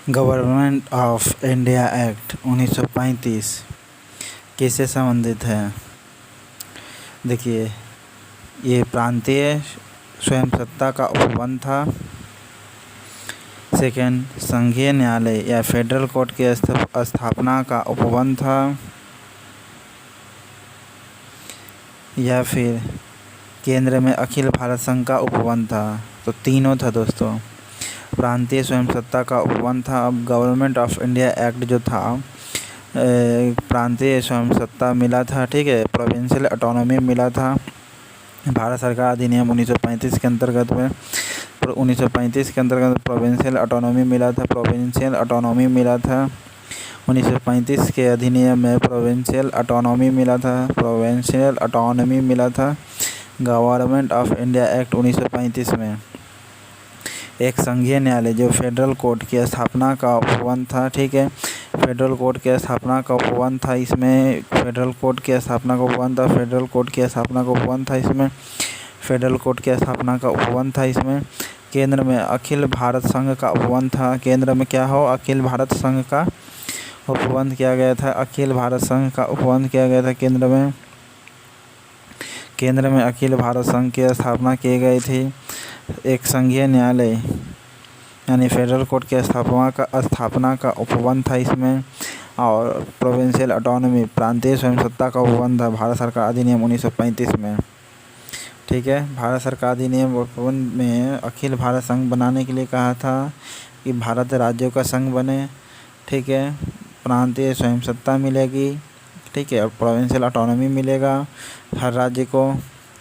Government of India act 1935 किससे संबंधित है? देखिए, ये प्रांतीय स्वयं सत्ता का उपबंध था। सेकेंड, संघीय न्यायालय या फेडरल कोर्ट की स्थापना का उपबंध था। या फिर केंद्र में अखिल भारत संघ का उपबंध था। तो तीनों था दोस्तों। प्रांतीय स्वयं सत्ता का उपबंध था। अब गवर्नमेंट ऑफ इंडिया एक्ट जो था, प्रांतीय स्वयं सत्ता मिला था, ठीक है, प्रोविंशियल ऑटोनॉमी मिला था। भारत सरकार अधिनियम 1935 के अंतर्गत में 1935 के अंतर्गत प्रोविंशियल ऑटोनॉमी मिला था। 1935 के अधिनियम में प्रोविंशियल ऑटोनॉमी मिला था। गवर्नमेंट ऑफ इंडिया एक्ट 1935 में एक संघीय न्यायालय जो फेडरल कोर्ट की स्थापना का उपबंध था, ठीक है, फेडरल कोर्ट की स्थापना का उपबंध था। इसमें फेडरल कोर्ट की स्थापना का उपबंध था। इसमें केंद्र में अखिल भारत संघ का उपबंध था। केंद्र में क्या हो? अखिल भारत संघ का उपबंध किया गया था। केंद्र में अखिल भारत संघ की स्थापना की गई थी। एक संघीय न्यायालय यानी फेडरल कोर्ट की स्थापना का उपबंध था इसमें। और प्रोविंशियल ऑटोनॉमी प्रांतीय स्वयं सत्ता का उपबंध था भारत सरकार अधिनियम 1935 में, ठीक है। भारत सरकार अधिनियम उपबंध में अखिल भारत संघ बनाने के लिए कहा था कि भारत राज्यों का संघ बने, ठीक है, प्रांतीय स्वयं सत्ता मिलेगी, ठीक है, और प्रोविंशियल ऑटोनॉमी मिलेगा।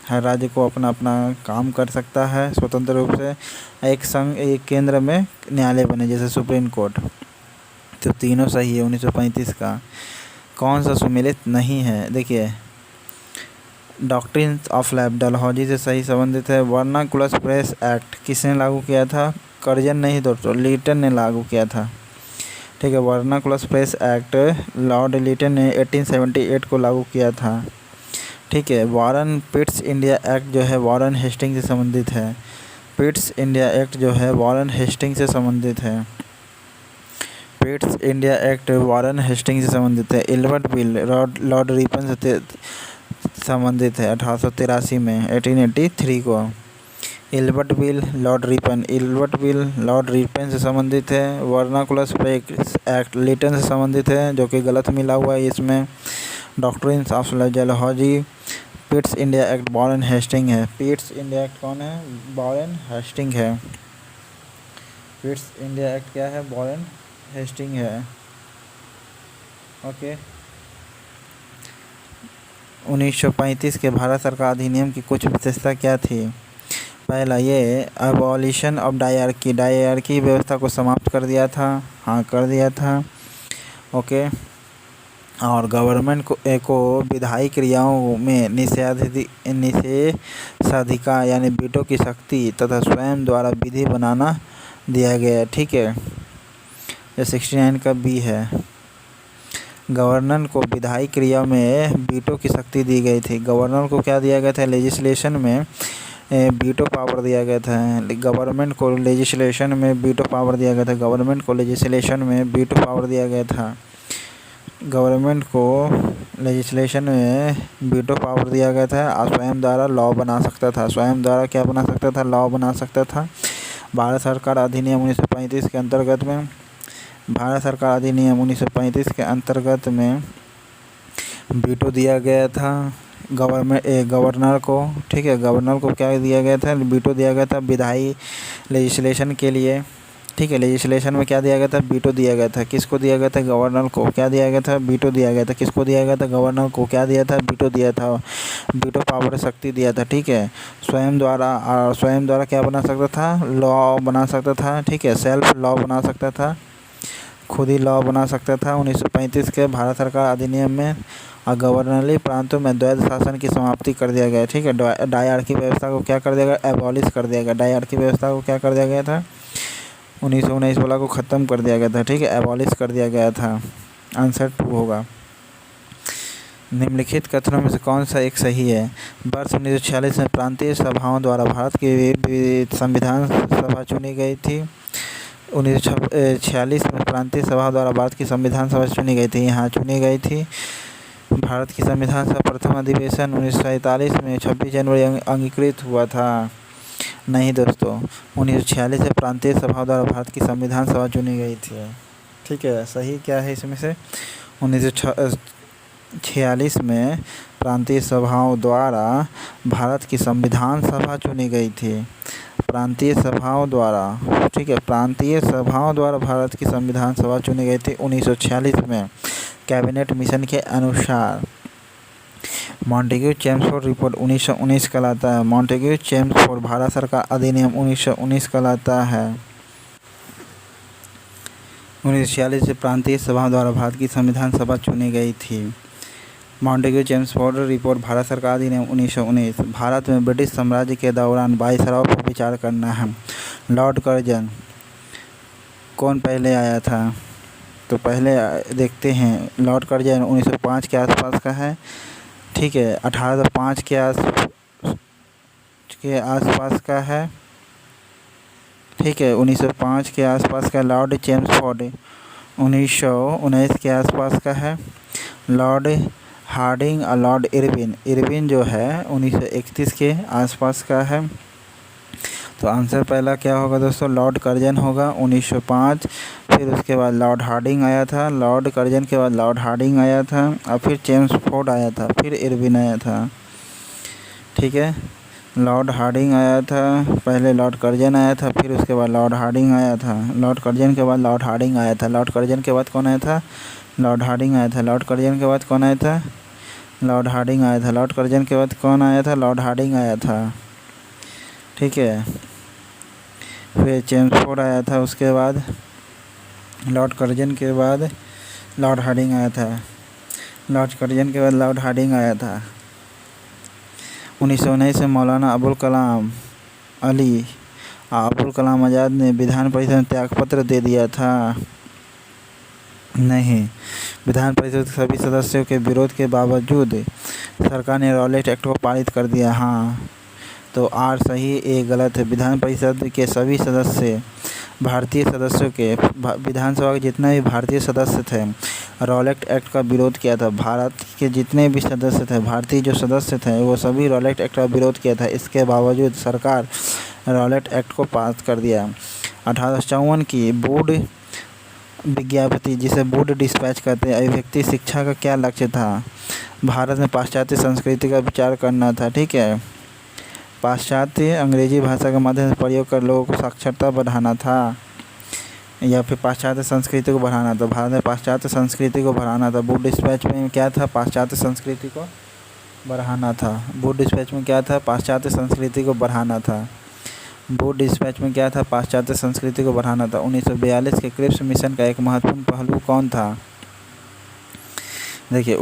हर राज्य को अपना अपना काम कर सकता है स्वतंत्र रूप से। एक केंद्र में न्यायालय बने जैसे सुप्रीम कोर्ट। तो तीनों सही है 1935 का। कौन सा सुमेलित नहीं है? देखिए, डॉक्ट्रिन ऑफ डलहौजी से सही संबंधित है। वर्नाकुलर प्रेस एक्ट किसने लागू किया था? कर्जन नहीं दोस्तों, लीटन ने लागू किया था, ठीक है। Vernacular press act Lord Lytton ने 1878 को लागू किया था, ठीक है। वारन पिट्स इंडिया एक्ट जो है वारन हेस्टिंग से संबंधित है। Pitt's India act Warren Hasting से संबंधित है। इल्बर्ट बिल लॉर्ड रिपन से संबंधित है 1883 में 1883 को। इल्बर्ट बिल लॉर्ड रिपन से संबंधित है। वर्नाकुलर प्रेस एक्ट लीटन से संबंधित है, जो कि गलत मिला हुआ है इसमें। Doctrines of Dalhousie, Pitt's India act Warren Hastings है। पिट्स इंडिया एक्ट कौन है? वारन हेस्टिंग है। पिट्स इंडिया एक्ट क्या है? वारन हेस्टिंग है, ओके। 1935 के भारत सरकार अधिनियम की कुछ विशेषता क्या थी? पहला, ये अबॉलिशन ऑफ डायरकी व्यवस्था को समाप्त कर दिया था, ओके। और गवर्नमेंट को विधायी क्रियाओं में निषेधाधिकार यानी वीटो की शक्ति तथा स्वयं द्वारा विधि बनाना दिया गया, ठीक है। ये 69 का बी है। गवर्नर को विधायी क्रिया में वीटो की शक्ति दी गई थी। गवर्नर को क्या दिया गया था? लेजिस्लेशन में वीटो पावर दिया गया था। गवर्नमेंट को लेजिस्लेशन में वीटो पावर दिया गया था। गवर्नमेंट को लेजिस्लेशन में वीटो पावर दिया गया था। गवर्नमेंट को लेजिस्लेशन में वीटो पावर दिया गया था और स्वयं द्वारा लॉ बना सकता था। स्वयं द्वारा क्या बना सकता था? लॉ बना सकता था। भारत सरकार अधिनियम 1935 के अंतर्गत में वीटो दिया गया था गवर्नर को, ठीक है। गवर्नर को क्या दिया गया था? वीटो दिया गया था विधायी लेजिस्लेशन के लिए, ठीक है। लेजिस्लेशन में क्या दिया गया था? वीटो दिया गया था। किसको दिया गया था? गवर्नर को। क्या दिया गया था? वीटो दिया गया था। किसको दिया गया था? गवर्नर को। क्या दिया था? वीटो दिया था। वीटो पावर शक्ति दिया था, ठीक है। स्वयं द्वारा क्या बना सकता था? लॉ बना सकता था, ठीक है। सेल्फ लॉ बना सकता था, खुद ही लॉ बना सकता था। 1935 के भारत सरकार अधिनियम में और गवर्नरली प्रांतों में द्वैध शासन की समाप्ति कर दिया गया, ठीक है। डायरकी व्यवस्था को क्या कर दिया गया? एबॉलिश कर दिया गया। डायरकी व्यवस्था को क्या कर दिया गया था? 1919 वाला को ख़त्म कर दिया गया था, ठीक है, एबॉलिश कर दिया गया था। आंसर 2 होगा। निम्नलिखित कथनों में से कौन सा एक सही है? वर्ष 1946 में प्रांतीय सभाओं द्वारा भारत की संविधान सभा चुनी गई थी। 1946 में प्रांतीय सभा द्वारा भारत की संविधान सभा चुनी गई थी। यहाँ चुनी गई थी भारत की संविधान सभा। प्रथम अधिवेशन 1947 में 26 जनवरी अंगीकृत हुआ था। नहीं दोस्तों, 1946 से प्रांतीय सभा द्वारा भारत की संविधान सभा चुनी गई थी। ठीक है, सही क्या है इसमें से? 1946 में प्रांतीय सभाओं द्वारा भारत की संविधान सभा चुनी गई थी। प्रांतीय सभाओं द्वारा, ठीक है, प्रांतीय सभाओं द्वारा भारत की संविधान सभा चुनी गई थी 1946 में कैबिनेट मिशन के अनुसार। मॉन्टेग्यू चेम्सफोर्ड रिपोर्ट 1919 कहलाता है। मॉन्टेग्यू चेम्सफोर्ड भारत सरकार अधिनियम 1919 कहलाता है। 1946 से प्रांतीय सभा द्वारा भारत की संविधान सभा चुनी गई थी। मॉन्टेग्यू चेम्सफोर्ड रिपोर्ट भारत सरकार अधिनियम 1919। भारत में ब्रिटिश साम्राज्य के दौरान वायसराय पर विचार करना है। लॉर्ड कर्जन कौन पहले आया था? तो पहले देखते हैं, लॉर्ड कर्जन 1905 के आसपास का है। ठीक है, 1805 के आसपास का है। ठीक है, 1905 के आसपास का। लॉर्ड चेम्सफोर्ड 1919 के आसपास का है। लॉर्ड हार्डिंग और लॉर्ड इरविन जो है 1931 के आसपास का है। तो आंसर पहला क्या होगा दोस्तों? लॉर्ड कर्जन होगा 1905। फिर उसके बाद लॉर्ड हार्डिंग आया था। लॉर्ड कर्जन के बाद लॉर्ड हार्डिंग आया था और फिर चेम्सफोर्ड आया था, फिर इरविन आया था। ठीक है, लॉर्ड हार्डिंग आया था, पहले लॉर्ड कर्जन आया था, फिर उसके बाद लॉर्ड हार्डिंग आया था। लॉर्ड कर्जन के बाद लॉर्ड हार्डिंग आया था। लॉर्ड कर्जन के बाद कौन आया था? लॉर्ड हार्डिंग आया था। लॉर्ड कर्जन के बाद कौन आया था? लॉर्ड हार्डिंग आया था। लॉर्ड कर्जन के बाद कौन आया था? लॉर्ड हार्डिंग आया था। ठीक है, फिर चेम्सफोर्ड आया था। उसके बाद लॉर्ड कर्जन के बाद लॉर्ड हार्डिंग आया था। लॉर्ड कर्जन के बाद लॉर्ड हार्डिंग आया था। 1919 से मौलाना अबुल कलाम आज़ाद ने विधान परिषद में त्यागपत्र दे दिया था। नहीं, विधान परिषद के सभी सदस्यों के विरोध के बावजूद सरकार ने रॉलेट एक्ट को पारित कर दिया। हाँ, तो आर सही, ए गलत है। विधान परिषद के सभी सदस्य, भारतीय सदस्यों के, विधानसभा के जितने भी भारतीय सदस्य थे, रॉलेट एक्ट का विरोध किया था। भारत के जितने भी सदस्य थे, भारतीय जो सदस्य थे, वो सभी रॉलेट एक्ट का विरोध किया था। इसके बावजूद सरकार रॉलेट एक्ट को पास कर दिया। 1854 की बोर्ड विज्ञप्ति, जिसे बोर्ड डिस्पैच कहते हैं, अभिव्यक्ति शिक्षा का क्या लक्ष्य था? भारत में पाश्चात्य संस्कृति का विचार करना था। ठीक है, पाश्चात्य अंग्रेजी भाषा के माध्यम से प्रयोग कर लोगों को साक्षरता बढ़ाना था, या फिर पाश्चात्य संस्कृति को बढ़ाना था। भारत में पाश्चात्य संस्कृति को बढ़ाना था। बोर्ड डिस्पैच में क्या था? पाश्चात्य संस्कृति को बढ़ाना था। बोर्ड डिस्पैच में क्या था? पाश्चात्य संस्कृति को बढ़ाना था। बोर्ड डिस्पैच में क्या था? पाश्चात्य संस्कृति को बढ़ाना था। 1942 के क्रिप्स मिशन का एक महत्वपूर्ण पहलू कौन था? देखिए,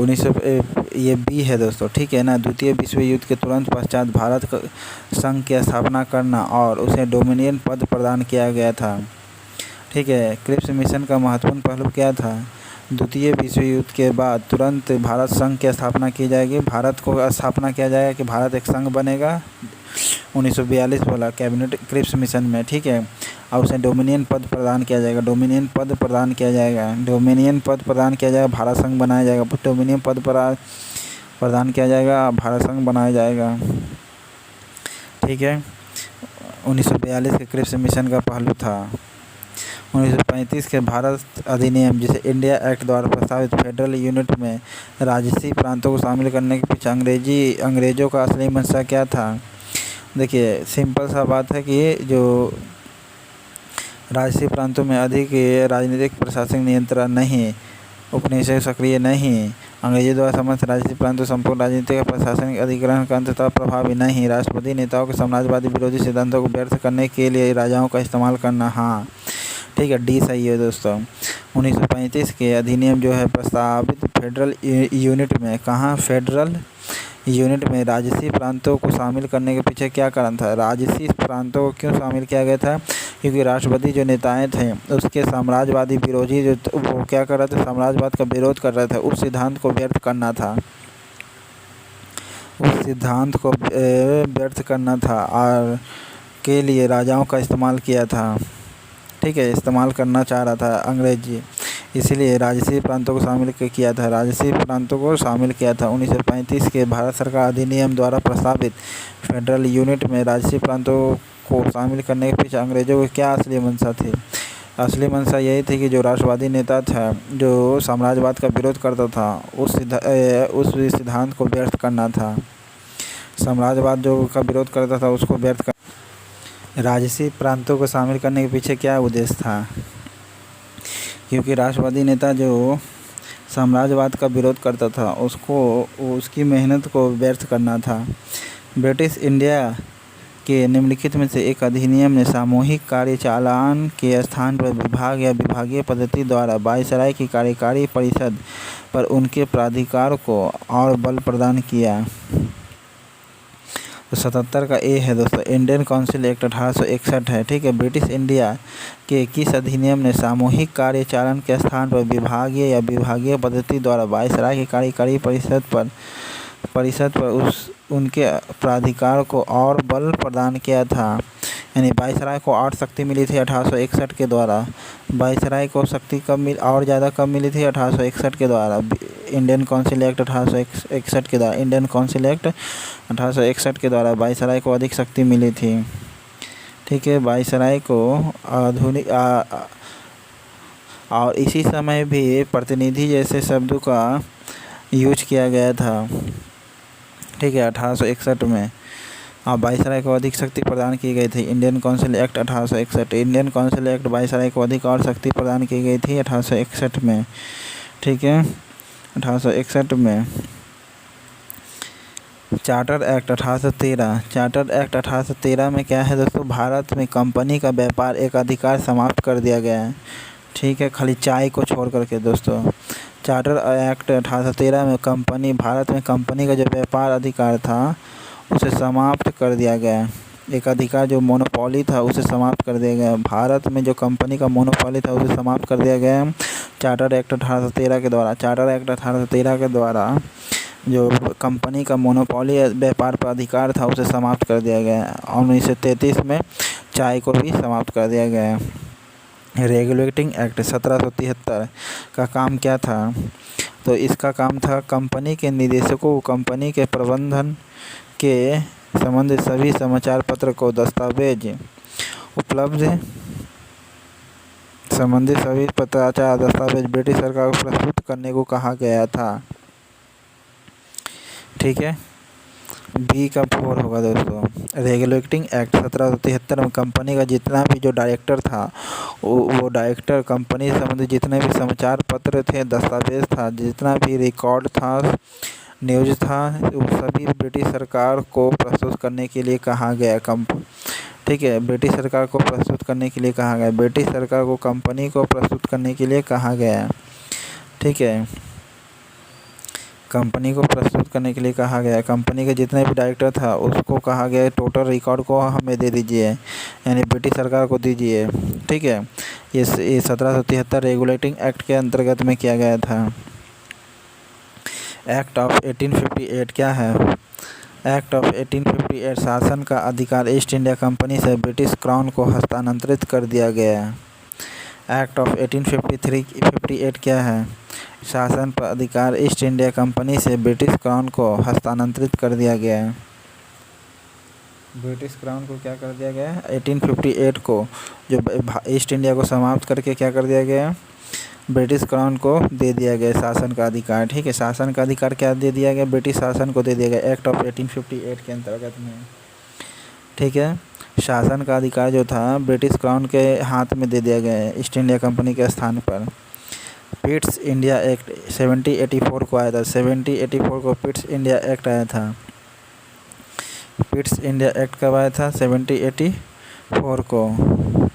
ये बी है दोस्तों। ठीक है ना। द्वितीय विश्व युद्ध के तुरंत पश्चात भारत संघ की स्थापना करना और उसे डोमिनियन पद प्रदान किया गया था। ठीक है, क्रिप्स मिशन का महत्वपूर्ण पहलू क्या था? द्वितीय विश्व युद्ध के बाद तुरंत भारत संघ की स्थापना की जाएगी। भारत को स्थापना किया जाएगा कि भारत एक संघ बनेगा। 1942 बोला कैबिनेट क्रिप्स मिशन में। ठीक है, और उसे डोमिनियन पद प्रदान किया जाएगा। डोमिनियन पद प्रदान किया जाएगा। डोमिनियन पद प्रदान किया जाएगा। भारत संघ बनाया जाएगा। डोमिनियन पद प्रदान किया जाएगा। भारत संघ बनाया जाएगा। ठीक है, 1942 के क्रिप्स मिशन का पहलू था। 1935 के भारत अधिनियम, जिसे इंडिया एक्ट द्वारा प्रस्तावित फेडरल यूनिट में राजसी प्रांतों को शामिल करने के पीछे अंग्रेजों का असली मंशा क्या था? देखिए, सिंपल सा बात है कि जो राजसी प्रांतों में अधिक राजनीतिक प्रशासनिक नियंत्रण नहीं, उपनिवेश सक्रिय नहीं, अंग्रेजों द्वारा समस्त राजसी प्रांतों संपूर्ण राजनीतिक और प्रशासनिक अधिग्रहण का अंततः प्रभावी नहीं, राष्ट्रपति नेताओं के साम्राज्यवादी विरोधी सिद्धांतों को व्यर्थ करने के लिए राजाओं का इस्तेमाल करना। हाँ, ठीक है, डी सही है दोस्तों। 1935 के अधिनियम जो है प्रस्तावित फेडरल यूनिट में, कहाँ? फेडरल यूनिट में राजसी प्रांतों को शामिल करने के पीछे क्या कारण था? राजसी प्रांतों को क्यों शामिल किया गया था? क्योंकि राष्ट्रपति जो नेताएं थे उसके साम्राज्यवादी विरोधी जो वो क्या कर रहे थे? साम्राज्यवाद का विरोध कर रहे थे। उस सिद्धांत को व्यर्थ करना था। उस सिद्धांत को व्यर्थ करना था और के लिए राजाओं का इस्तेमाल किया था। ठीक है, इस्तेमाल करना चाह रहा था अंग्रेजी, इसलिए राजसी प्रांतों को शामिल किया था, राजसी प्रांतों को शामिल किया था। 1935 के भारत सरकार अधिनियम द्वारा प्रस्तावित फेडरल यूनिट में राजसी प्रांतों को शामिल करने के पीछे अंग्रेजों की क्या असली मंशा थी? असली मंशा यही थी कि जो राष्ट्रवादी नेता था, जो साम्राज्यवाद का विरोध करता था, उस सिद्धांत को व्यर्थ करना था। साम्राज्यवाद जो का विरोध करता था उसको व्यर्थ कर। राजसी प्रांतों को शामिल करने के पीछे क्या उद्देश्य था? क्योंकि राष्ट्रवादी नेता जो साम्राज्यवाद का विरोध करता था उसकी मेहनत को व्यर्थ करना था। ब्रिटिश इंडिया के निम्नलिखित में से एक अधिनियम ने सामूहिक कार्यचालन के स्थान पर विभाग या विभागीय पद्धति द्वारा वायसराय की कार्यकारी परिषद पर उनके प्राधिकार को और बल प्रदान किया। तो 77 का ए है दोस्तों, इंडियन काउंसिल एक्ट 1861 है। ठीक है, ब्रिटिश इंडिया के किस अधिनियम ने सामूहिक कार्यचालन के स्थान पर विभागीय या विभागीय पद्धति द्वारा वायसराय की कार्यकारी परिषद पर उनके प्राधिकार को और बल प्रदान किया था? यानी वायसराय को और शक्ति मिली थी 1861 के द्वारा। वायसराय को शक्ति और ज़्यादा कब मिली थी? 1861 के द्वारा। इंडियन काउंसिल एक्ट 1861 के द्वारा, इंडियन काउंसिल एक्ट 1861 के द्वारा वायसराय को अधिक शक्ति मिली थी। ठीक है, वायसराय को आधुनिक और इसी समय भी प्रतिनिधि जैसे शब्दों का यूज किया गया था। ठीक है, 1861 में वायसराय को अधिक शक्ति प्रदान की गई थी। Indian council act 1861, Indian council act viceroy को अधिक और शक्ति प्रदान की गई थी 1861 में। ठीक है, 1861 में। चार्टर एक्ट 1813, चार्टर एक्ट 1813 में क्या है दोस्तों? भारत में कंपनी का व्यापार एक अधिकार समाप्त कर दिया गया है। ठीक है, खाली चाय को छोड़ करके दोस्तों। चार्टर एक्ट 1813 में भारत में कंपनी का जो व्यापार अधिकार था उसे समाप्त कर दिया गया। एक अधिकार जो मोनोपोली था उसे समाप्त कर दिया गया। भारत में जो कंपनी का मोनोपोली था उसे समाप्त कर दिया गया चार्टर एक्ट 1813 के द्वारा। चार्टर एक्ट 1813 के द्वारा जो कंपनी का मोनोपोली व्यापार पर अधिकार था उसे समाप्त कर दिया गया। और 1933 में चाय को भी समाप्त कर दिया गया। रेगुलेटिंग एक्ट 1773 का काम क्या था? तो इसका काम था कंपनी के निदेशकों को कंपनी के प्रबंधन के संबंधित सभी समाचार पत्र को दस्तावेज ब्रिटिश सरकार को प्रस्तुत करने को कहा गया था। ठीक है, बी का 4 होगा दोस्तों। रेगुलेटिंग एक्ट 1773 में कंपनी का जितना भी जो डायरेक्टर था वो डायरेक्टर कंपनी से संबंधित जितने भी समाचार पत्र थे, दस्तावेज था, जितना भी रिकॉर्ड था, न्यूज़ था, वो सभी ब्रिटिश सरकार को प्रस्तुत करने के लिए कहा गया। ठीक है, ब्रिटिश सरकार को प्रस्तुत करने के लिए कहा गया। ब्रिटिश सरकार को कंपनी को प्रस्तुत करने के लिए कहा गया। ठीक है, कंपनी को प्रस्तुत करने के लिए कहा गया। कंपनी के जितने भी डायरेक्टर था उसको कहा गया टोटल रिकॉर्ड को हमें दे दीजिए, यानी ब्रिटिश सरकार को दीजिए। ठीक है, ये 1773 रेगुलेटिंग एक्ट के अंतर्गत में किया गया था। एक्ट ऑफ 1858 क्या है? एक्ट ऑफ 1858 शासन का अधिकार ईस्ट इंडिया कंपनी से ब्रिटिश क्राउन को हस्तांतरित कर दिया गया। एक्ट ऑफ 1858 क्या है? शासन पर अधिकार ईस्ट इंडिया कंपनी से ब्रिटिश क्राउन को हस्तांतरित कर दिया गया। ब्रिटिश क्राउन को क्या कर दिया गया? 1858 को जो ईस्ट इंडिया को समाप्त करके क्या कर दिया गया? ब्रिटिश क्राउन को दे दिया गया शासन का अधिकार। ठीक है, शासन का अधिकार क्या दे दिया गया? ब्रिटिश शासन को दे दिया गया एक्ट ऑफ 1858 के अंतर्गत में। ठीक है, शासन का अधिकार जो था ब्रिटिश क्राउन के हाथ में दे दिया गया है ईस्ट इंडिया कंपनी के स्थान पर। पिट्स इंडिया एक्ट 1784 को आया था। 1784 को पिट्स इंडिया एक्ट आया था। पिट्स इंडिया एक्ट कब आया था? 1784 को।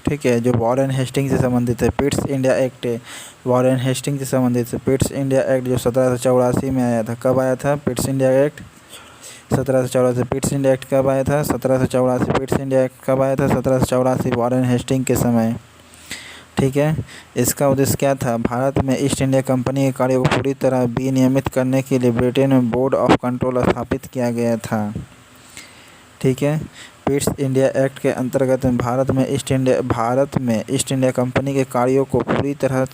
ठीक है, जो वॉरेन हेस्टिंग से संबंधित है। Pitt's India act Warren Hastings से संबंधित है। पिट्स इंडिया एक्ट जो 1784 में आया था। कब आया था पिट्स इंडिया एक्ट? 1784। पिट्स इंडिया एक्ट कब आया था? 1784। पिट्स इंडिया एक्ट कब आया था? 1784, वॉरेन हेस्टिंग के समय। ठीक है, इसका उद्देश्य क्या था? भारत में ईस्ट इंडिया कंपनी के कार्यों को पूरी तरह विनियमित करने के लिए ब्रिटेन में बोर्ड ऑफ कंट्रोल स्थापित किया गया था। ठीक है, पिट्स इंडिया एक्ट के अंतर्गत भारत में ईस्ट इंडिया कंपनी के कार्यों को पूरी तरह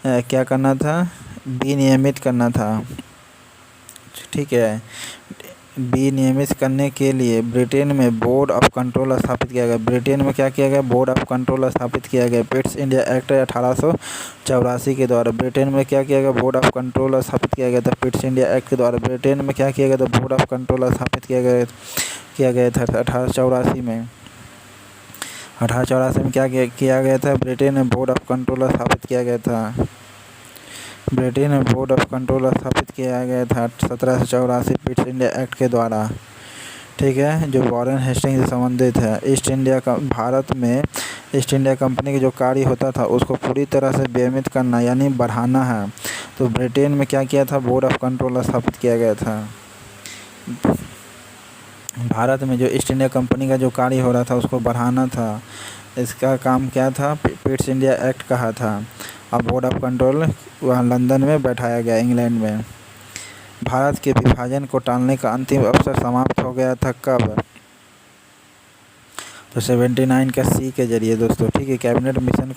क्या करना था, विनियमित करना था। ठीक है, विनियमित करने के लिए ब्रिटेन में बोर्ड ऑफ कंट्रोल स्थापित किया गया। ब्रिटेन में क्या किया गया, बोर्ड ऑफ कंट्रोल स्थापित किया गया पिट्स इंडिया एक्ट 1884 के द्वारा। ब्रिटेन में क्या किया गया, बोर्ड ऑफ कंट्रोल स्थापित किया गया था पिट्स इंडिया एक्ट के द्वारा। ब्रिटेन में क्या किया गया था, बोर्ड ऑफ कंट्रोल स्थापित किया गया था 1884 में। 1884 में क्या किया गया था, ब्रिटेन में बोर्ड ऑफ कंट्रोल स्थापित किया गया था। ब्रिटेन में बोर्ड ऑफ कंट्रोल स्थापित किया गया था 1784 पिट्स इंडिया एक्ट के द्वारा। ठीक है, जो वॉरेन हेस्टिंग्स से संबंधित है। भारत में ईस्ट इंडिया कंपनी के जो कार्य होता था उसको पूरी तरह से विनियमित करना यानी बढ़ाना है। तो ब्रिटेन में क्या किया था, बोर्ड ऑफ कंट्रोल स्थापित किया गया था। भारत में जो ईस्ट इंडिया कंपनी का जो कार्य हो रहा था उसको बढ़ाना था, इसका काम क्या था, पिट्स इंडिया एक्ट कहा था। अब बोर्ड ऑफ कंट्रोल वहाँ लंदन में बैठाया गया, इंग्लैंड में। भारत के विभाजन को टालने का अंतिम अवसर समाप्त हो गया था कब, तो 79 का सी के जरिए दोस्तों। ठीक है, कैबिनेट मिशन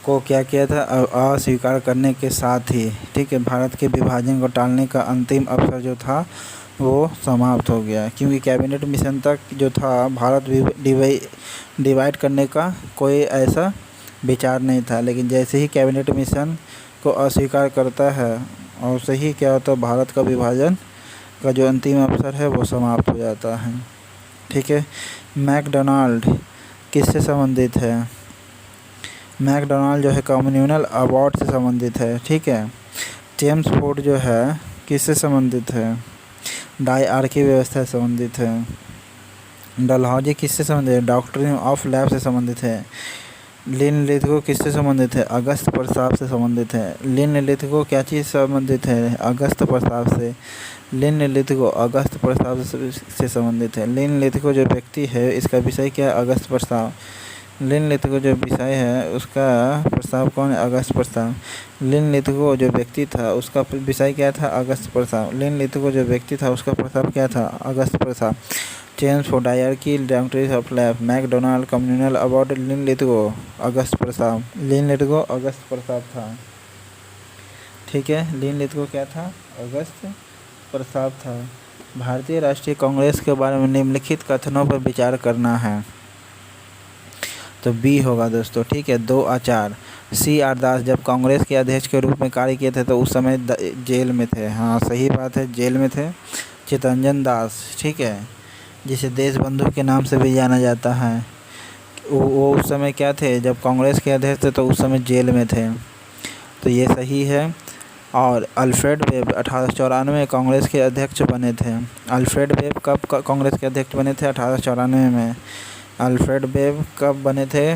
को क्या किया था, अस्वीकार करने के साथ ही। ठीक है, भारत के विभाजन को टालने का अंतिम अवसर जो था वो समाप्त हो गया, क्योंकि कैबिनेट मिशन तक जो था भारत डिवाइड करने का कोई ऐसा विचार नहीं था। लेकिन जैसे ही कैबिनेट मिशन को अस्वीकार करता है और से ही क्या होता है, भारत का विभाजन का जो अंतिम अवसर है वो समाप्त हो जाता है। ठीक है, मैकडोनाल्ड किससे संबंधित है, मैकडोनाल्ड जो है कम्युनल अवार्ड से संबंधित है। ठीक है, जेम्स फोर्ड जो है किससे संबंधित है, डायआर्की व्यवस्था से संबंधित है। डलहौजी किससे संबंधित है, डॉक्ट्रिन ऑफ लैब से संबंधित है। लिनलिथगो किससे संबंधित है, अगस्त प्रस्ताव से संबंधित है। लिनलिथगो क्या चीज़ संबंधित है, अगस्त प्रस्ताव से। लिनलिथगो अगस्त प्रस्ताव से संबंधित है। लिनलिथगो जो व्यक्ति है इसका विषय क्या है, अगस्त प्रस्ताव। लिनलिथगो जो विषय है उसका प्रस्ताव कौन है, अगस्त प्रस्ताव। लिनलिथगो जो व्यक्ति था उसका विषय क्या था, अगस्त प्रस्ताव। लिनलिथगो जो व्यक्ति था उसका प्रस्ताव क्या था, अगस्त प्रस्ताव। James Ford dyarchy doctrine of lapse. MacDonald communal award. Linlithgow अगस्त प्रस्ताव। लिनलिथगो अगस्त प्रस्ताव था। ठीक है, लिनलिथगो क्या था, अगस्त प्रस्ताव था। भारतीय राष्ट्रीय कांग्रेस के बारे में निम्नलिखित कथनों पर विचार करना है, तो बी होगा दोस्तों। ठीक है, 2 और 4। CR दास जब कांग्रेस के अध्यक्ष के रूप में कार्य किए थे तो उस समय जेल में थे। हाँ सही बात है, जेल में थे। चितरंजन दास, ठीक है, जिसे देश बंधु के नाम से भी जाना जाता है, वो उस समय क्या थे, जब कांग्रेस के अध्यक्ष थे तो उस समय जेल में थे, तो ये सही है। और अल्फ्रेड वेब 1894 कांग्रेस के अध्यक्ष बने थे। अल्फ्रेड वेब कब कांग्रेस के अध्यक्ष बने थे, 1894 में। अल्फ्रेड वेब कब बने थे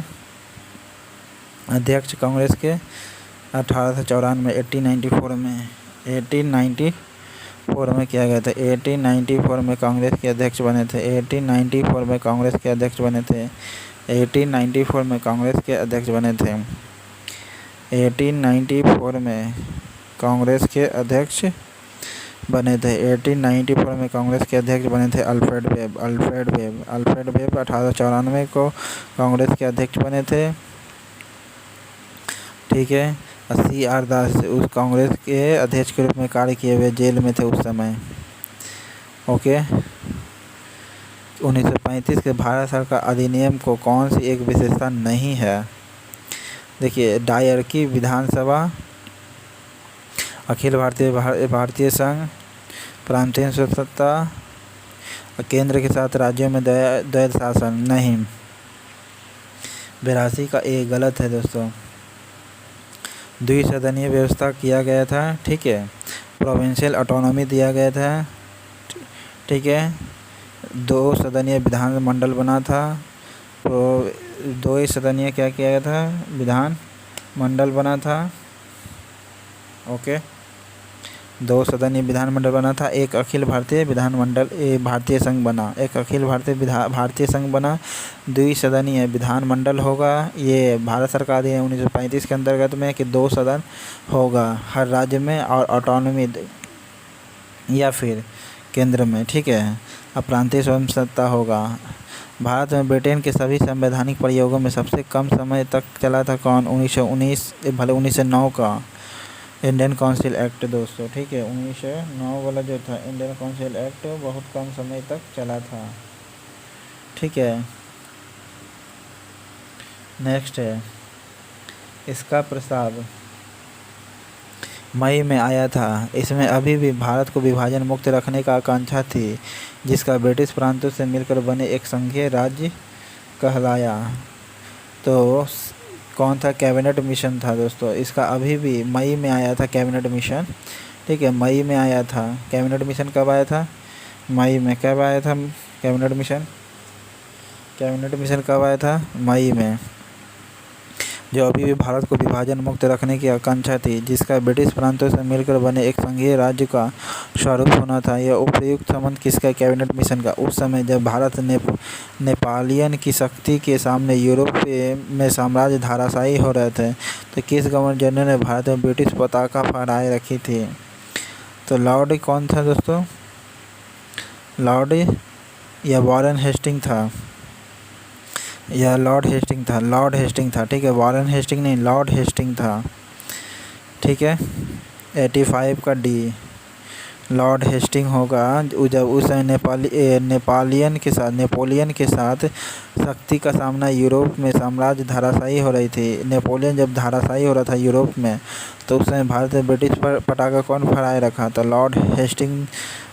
अध्यक्ष कांग्रेस के, 1894, 1894 में। 1894 में किया गया था। 1894 में कांग्रेस के अध्यक्ष बने थे। 1894 में कांग्रेस के अध्यक्ष बने थे। 1894 में कांग्रेस के अध्यक्ष बने थे। 1894 में कांग्रेस के अध्यक्ष बने थे। 1894 में कांग्रेस के अध्यक्ष बने थे अल्फ्रेड वेब। अल्फ्रेड वेब 1894 को कांग्रेस के अध्यक्ष बने थे। ठीक है, CR दास उस कांग्रेस के अध्यक्ष के रूप में कार्य किए हुए जेल में थे उस समय। ओके, 1935 के भारत सरकार अधिनियम को कौन सी एक विशेषता नहीं है, देखिए, डायरकी विधानसभा, अखिल भारतीय संघ, प्रांतीय स्वतंत्रता, केंद्र के साथ राज्यों में द्वैध शासन नहीं। 82 का ए गलत है दोस्तों। द्विसदनीय व्यवस्था किया गया था। ठीक है, प्रोविंशियल ऑटोनॉमी दिया गया था। ठीक है, 2 सदनीय विधान मंडल बना था। तो 2 सदनीय क्या किया गया था, विधान मंडल बना था। ओके, 2 सदनीय विधानमंडल बना था। एक अखिल भारतीय विधानमंडल भारतीय संघ बना, एक अखिल भारतीय संघ बना। द्विसदनीय विधानमंडल होगा, ये भारत सरकार दी है 1935 के अंतर्गत में कि 2 सदन होगा हर राज्य में और ऑटोनॉमी या फिर केंद्र में। ठीक है, अब प्रांतीय स्वतंत्रता होगा। भारत में ब्रिटेन के सभी संवैधानिक प्रयोगों में सबसे कम समय तक चला था कौन? 1919 भले 1909 का इंडियन काउंसिल एक्ट दोस्तों, ठीक है। 1909 वाला जो था इंडियन काउंसिल एक्ट बहुत कम समय तक चला था, ठीक है। नेक्स्ट है, इसका प्रस्ताव मई में आया था। इसमें अभी भी भारत को विभाजन मुक्त रखने का आकांक्षा थी, जिसका ब्रिटिश प्रांतों से मिलकर बने एक संघीय राज्य कहलाया। तो कौन था? कैबिनेट मिशन था दोस्तों। इसका अभी भी मई में आया था कैबिनेट मिशन, ठीक है। मई में आया था कैबिनेट मिशन। कब आया था? मई में। कब आया था कैबिनेट मिशन? कैबिनेट मिशन कब आया था? मई में। जो अभी भी भारत को विभाजन मुक्त रखने की आकांक्षा थी, जिसका ब्रिटिश प्रांतों से मिलकर बने एक संघीय राज्य का स्वरूप होना था। यह उपयुक्त संबंध किसका? कैबिनेट मिशन का। उस समय जब भारत नेपोलियन की शक्ति के सामने यूरोप में साम्राज्य धाराशायी हो रहे थे, तो किस गवर्नर जनरल ने भारत में ब्रिटिश पताका फहराए रखी थी? तो लॉर्ड कौन था दोस्तों? लॉर्ड या वॉरेन हेस्टिंग था, या लॉर्ड हेस्टिंग था? लॉर्ड हेस्टिंग था, ठीक है। वॉरेन हेस्टिंग नहीं, लॉर्ड हेस्टिंग था, ठीक है। 85 का डी लॉर्ड हेस्टिंग होगा। जब उस नेपोलियन के साथ शक्ति का सामना यूरोप में साम्राज्य धाराशायी हो रही थी। नेपोलियन जब धाराशायी हो रहा था यूरोप में, तो उस समय भारत में ब्रिटिश पर पटाखा कौन फहराए रखा था? लॉर्ड हेस्टिंग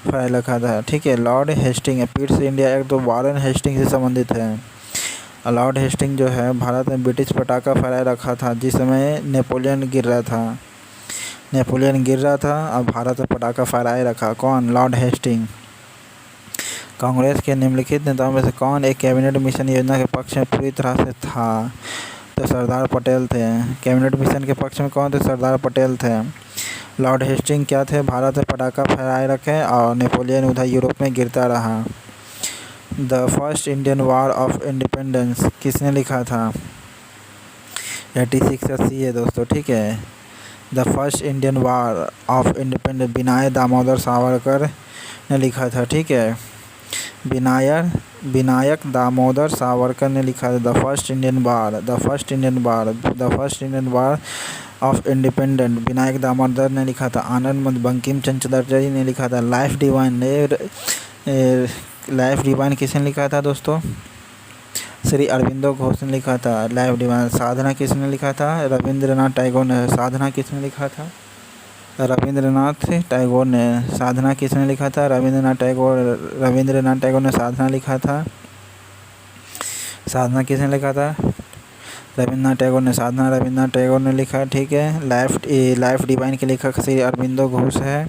फहराए रखा था, ठीक है। लॉर्ड हेस्टिंग है। पिट्स इंडिया एक्ट तो वॉरेन हेस्टिंग से संबंधित है। लॉर्ड हेस्टिंग जो है भारत में ब्रिटिश पटाखा फहराए रखा था जिस समय नेपोलियन गिर रहा था। नेपोलियन गिर रहा था और भारत में पटाखा फहराए रखा। कौन? Lord Hasting. कांग्रेस के निम्नलिखित नेताओं में से कौन एक कैबिनेट मिशन योजना के पक्ष में पूरी तरह से था? तो सरदार पटेल थे। कैबिनेट मिशन के पक्ष में कौन थे? सरदार पटेल थे। लॉर्ड हेस्टिंग क्या थे? भारत में पटाखा फहराए रखे और नेपोलियन उधर यूरोप में गिरता रहा। The first Indian war of independence किसने लिखा था? 86 का सी है दोस्तों, ठीक है। The first Indian war of independence Damodar Savarkar ने लिखा था, ठीक है। विनायक दामोदर सावरकर ने लिखा था the first Indian war of independence. Vinayak Damodar ने लिखा था। आनंद बंकिम चंद्र चटर्जी ने लिखा था। लाइफ डिवाइन किसने लिखा था दोस्तों? श्री अरविंदो घोष ने लिखा था लाइफ डिवाइन। साधना किसने लिखा था? रविंद्रनाथ टैगोर ने। साधना किसने लिखा था? रविंद्रनाथ टैगोर ने। साधना किसने लिखा था? रविंद्रनाथ टैगोर ने साधना लिखा था। साधना किसने लिखा था? रविंद्रनाथ टैगोर ने। साधना रविंद्रनाथ टैगोर ने लिखा, ठीक है। लाइफ डिवाइन के लेखक श्री अरविंदो घोष है।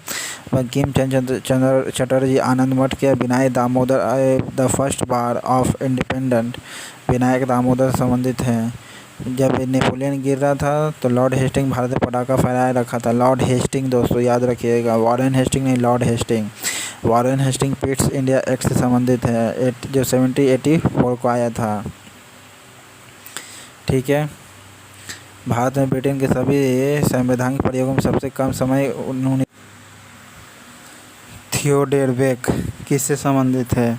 बंकिम चंद्र चटर्जी आनंद मठ के। Vinayak Damodar the first war of independent. Vinayak Damodar संबंधित हैं। जब नेपोलियन गिर रहा था तो लॉर्ड हेस्टिंग भारत में पटाखा फहराए रखा था। लॉर्ड हेस्टिंग दोस्तों याद रखिएगा, वॉरेन हेस्टिंग नहीं, lord Hastings. Warren Hastings Pitt's India act से संबंधित है, जो 1784 को आया था, ठीक है। भारत में ब्रिटेन के सभी संवैधानिक प्रयोगों में सबसे कम समय उन्होंने। थियोडोर बेक किससे संबंधित है?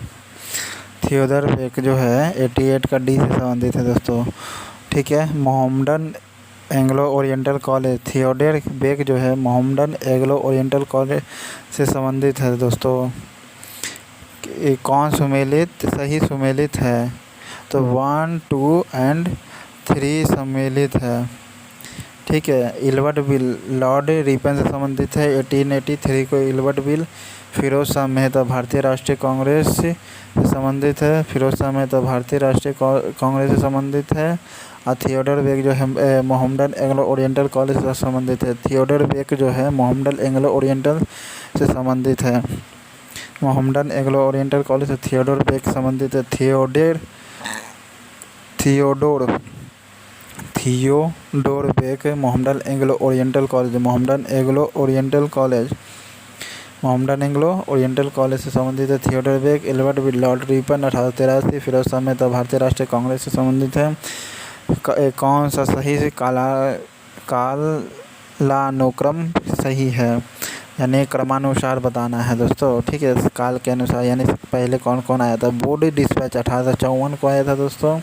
थियोडोर बेक जो है 88 का डी से संबंधित है दोस्तों, ठीक है। Mohammedan Anglo Oriental college. Theodore Beck जो है मोहम्मडन एंग्लो ओरिएंटल कॉलेज से संबंधित है दोस्तों। कौन सही सुमेलित है? तो 1, 2 और 3 सम्मिलित है, ठीक है। इल्बर्ट बिल लॉर्ड रिपन से संबंधित है। 1883 को इल्बर्ट बिल। फिरोज शाह मेहता भारतीय राष्ट्रीय कांग्रेस से संबंधित है। फिरोज शाह मेहता भारतीय राष्ट्रीय कांग्रेस से संबंधित है। और थियोडोर बेक जो है मोहम्मडन एंग्लो ओरिएंटल कॉलेज से संबंधित है। थियोडोर बेक जो है मोहम्मडन एंग्लो ओरिएंटल से संबंधित है। मोहम्मडन एंग्लो ओरिएंटल कॉलेज से थियोडोर बेक संबंधित है। Theodore Beck Mohammedan Anglo Oriental college से संबंधित है। Theodore Beck. Ilbert bill lord Ripon 1883। Firoz Shah Mehta भारतीय राष्ट्रीय कांग्रेस से संबंधित है। कौन सा सही से कालानुक्रम सही है? यानी क्रमानुसार बताना है दोस्तों, ठीक है, काल के अनुसार, यानी पहले कौन कौन आया था। बॉडी डिस्पैच 1854 को आया था दोस्तों,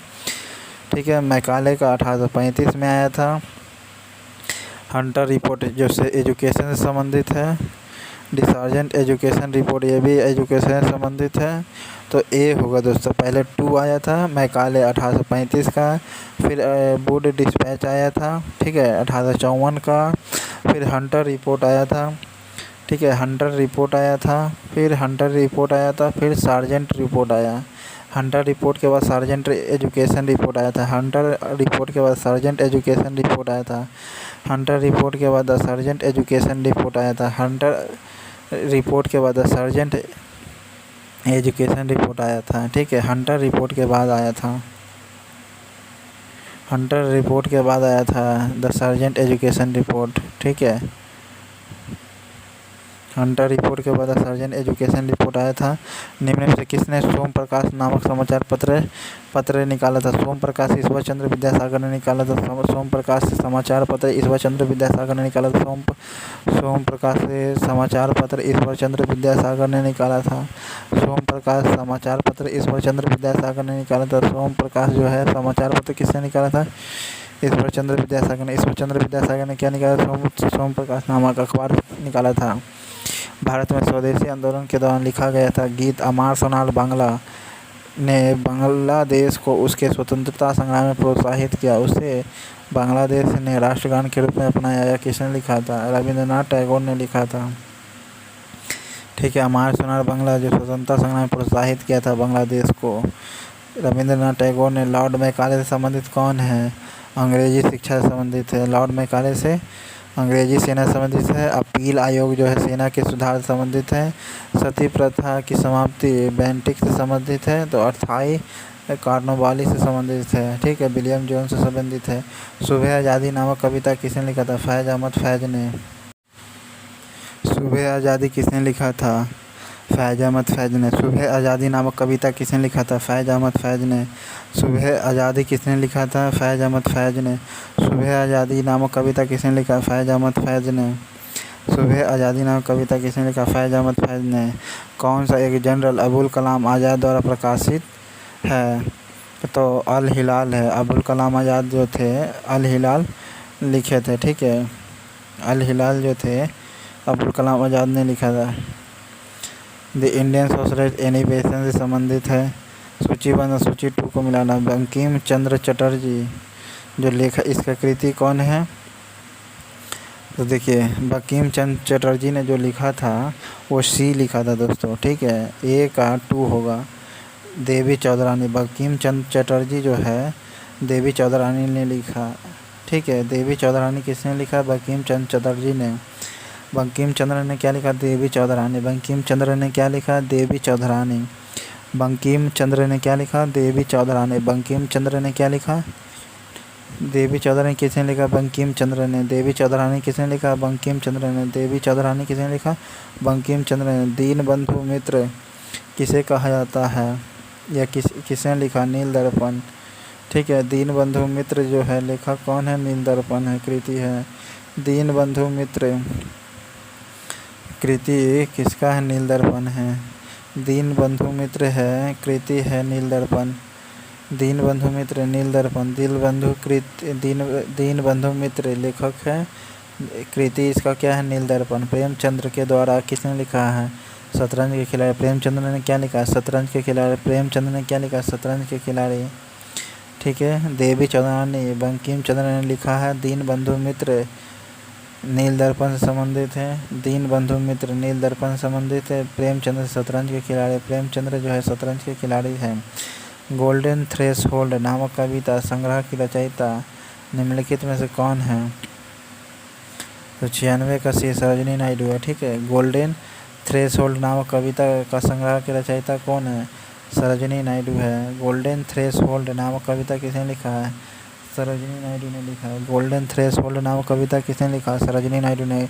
ठीक है। मैकाले का 1835 में आया था। हंटर रिपोर्ट जो से एजुकेशन से संबंधित है। डिसार्जेंट एजुकेशन रिपोर्ट, ये भी एजुकेशन से संबंधित है। तो ए होगा दोस्तों, पहले 2 आया था मैकाले 1835 का, फिर बॉडी डिस्पैच आया था, ठीक है, 1854 का। फिर हंटर रिपोर्ट आया था, ठीक है, हंटर रिपोर्ट आया था। फिर हंटर रिपोर्ट आया था, फिर सार्जेंट रिपोर्ट आया। हंटर रिपोर्ट के बाद सार्जेंट एजुकेशन रिपोर्ट आया था। हंटर रिपोर्ट के बाद सार्जेंट एजुकेशन रिपोर्ट आया था। हंटर रिपोर्ट के बाद सार्जेंट एजुकेशन रिपोर्ट आया था। हंटर रिपोर्ट के बाद सार्जेंट एजुकेशन रिपोर्ट आया था, ठीक है। हंटर रिपोर्ट के बाद आया था, हंटर रिपोर्ट के बाद आया था द सार्जेंट एजुकेशन रिपोर्ट, ठीक है। हंटर रिपोर्ट के बाद सार्जेंट एजुकेशन रिपोर्ट आया था। निम्न में से किसने सोम प्रकाश नामक समाचार पत्र निकाला था। सोम प्रकाश ईश्वर चंद्र विद्यासागर ने निकाला था। सोम प्रकाश समाचार पत्र ईश्वर चंद्र विद्यासागर ने निकाला था। सोम प्रकाश समाचार पत्र ईश्वर चंद्र विद्यासागर ने निकाला था। सोम प्रकाश समाचार पत्र ईश्वर चंद्र विद्यासागर ने निकाला था। सोम प्रकाश जो है समाचार पत्र किसने निकाला था, ईश्वर चंद्र विद्यासागर ने। ईश्वर चंद्र विद्यासागर ने क्या निकाला, सोम प्रकाश नामक अखबार निकाला था। भारत में स्वदेशी आंदोलन के दौरान लिखा गया था गीत अमार सोनार बांग्ला ने बांग्लादेश को उसके स्वतंत्रता संग्राम में प्रोत्साहित किया। उसे बांग्लादेश ने राष्ट्रगान के रूप में अपनाया। यह किसने लिखा था, रविंद्रनाथ टैगोर ने लिखा था, ठीक है। अमार सोनार बांग्ला जो स्वतंत्रता संग्राम में प्रोत्साहित किया था बांग्लादेश को, रविंद्रनाथ टैगोर ने। लॉर्ड मैकाले से संबंधित कौन है, अंग्रेजी शिक्षा से संबंधित है। लॉर्ड मैकाले से अंग्रेजी सेना से संबंधित है। अपील आयोग जो है सेना के सुधार से संबंधित है। सती प्रथा की समाप्ति बेंटिक से संबंधित है। तो अर्थाई कार्नोवाली से संबंधित है, ठीक है। विलियम जोन्स से संबंधित है। सुबह आज़ादी नामक कविता किसने लिखा था, फैज़ अहमद फैज़ ने। सुबह आज़ादी किसने लिखा था, फैज़ अहमद फैज़ ने। सुबह आज़ादी नामक कविता किसने लिखा था, फैज़ अहमद फैज़ ने। सुबह आज़ादी किसने लिखा था, फैज़ अहमद फैज़ ने। सुबह आज़ादी नामक कविता किसने लिखा, फैज़ अहमद फैज़ ने। सुबह आज़ादी नामक कविता किसने लिखा, फैज़ अहमद फैज़ ने। कौन सा एक जनरल अबुल कलाम आज़ाद द्वारा प्रकाशित है, तो अल हिलाल है। अबुल कलाम आज़ाद जो थे अल हिलाल लिखे थे, ठीक है। अल हिलाल जो थे अबुल कलाम आज़ाद ने लिखा था। द इंडियन सोशलिस्ट एनिवेशन से संबंधित है। सूचीबद्ध सूची 2 को मिलाना। बंकिम चंद्र चटर्जी जो लेखक, इसका कृति कौन है, तो देखिए बंकिम चंद्र चटर्जी ने जो लिखा था वो सी लिखा था दोस्तों, ठीक है। ए का 2 होगा। देवी चौधरानी, बंकिम चंद्र चटर्जी जो है देवी चौधरानी ने लिखा, ठीक है। देवी चौधरानी किसने लिखा, बंकिम चंद्र चटर्जी ने। बंकिम चंद्र ने क्या लिखा, देवी चौधरानी। बंकिम चंद्र ने क्या लिखा, देवी चौधरानी। बंकिम चंद्र ने क्या लिखा, देवी चौधरानी। बंकिम चंद्र ने क्या लिखा, देवी चौधरानी। किसने लिखा, बंकिम चंद्र ने। देवी चौधरानी किसने लिखा, बंकिम चंद्र ने। देवी चौधरानी किसने लिखा, बंकिम चंद्र ने। दीन बंधु मित्र किसे कहा जाता है, या किसने लिखा, नील दर्पण, ठीक है। दीन बंधु मित्र जो है लेखक कौन है, नील दर्पण है, कृति है। दीन बंधु मित्र कृति किसका है, नील दर्पण है। दीन बंधु मित्र है, कृति है नील दर्पण। दीन बंधु मित्र नील दर्पण। दीन बंधु मित्र लेखक है, कृति इसका क्या है, नील दर्पण। प्रेमचंद्र के द्वारा किसने लिखा है, शतरंज के खिलाड़ी। प्रेमचंद्र ने क्या लिखा, शतरंज के खिलाड़ी। प्रेमचंद्र ने क्या लिखा, शतरंज के खिलाड़ी, ठीक है। देवी चौधरानी, बंकिम चंद्र ने लिखा है दीन बंधु मित्र नील दर्पण से संबंधित है। दीन बंधु मित्र नील दर्पण से संबंधित है। प्रेमचंद्र शतरंज के खिलाड़ी। प्रेमचंद्र जो है शतरंज के खिलाड़ी हैं। गोल्डन थ्रेशहोल्ड नामक कविता संग्रह की रचयिता निम्नलिखित में से कौन है, तो 96 का सी सरोजिनी नायडू है, ठीक है। गोल्डन थ्रेशहोल्ड नामक कविता का संग्रह की रचयिता कौन है, सरोजिनी नायडू है। गोल्डन थ्रेशहोल्ड नामक कविता किसने लिखा है, सरोजिनी नायडू ने लिखा है। गोल्डन थ्रेशहोल्ड नामक कविता किसने लिखा, सरोजिनी नायडू ने।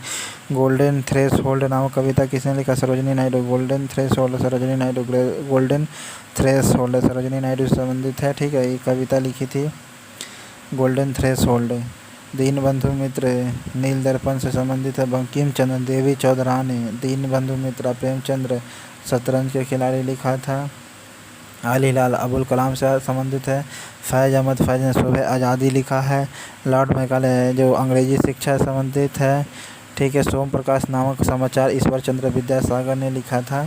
गोल्डन थ्रेशहोल्ड नामक कविता किसने लिखा, Sarojini Naidu. Golden threshold Sarojini Naidu. Golden threshold Sarojini Naidu से संबंधित है, ठीक है। ये कविता लिखी थी गोल्डन थ्रेशहोल्ड। दीनबंधु मित्र नील दर्पण से संबंधित है। बंकिम चंद्र देवी चौधरानी दीनबंधु मित्र प्रेमचंद्र शतरंज के खिलाड़ी लिखा था। अली लाल अबुल कलाम से संबंधित है। फैज़ अहमद फैज़ ने सुबह आज़ादी लिखा है। लॉर्ड मैकाले जो अंग्रेजी शिक्षा से संबंधित है। ठीक है। सोम प्रकाश नामक समाचार ईश्वर चंद्र विद्यासागर ने लिखा था।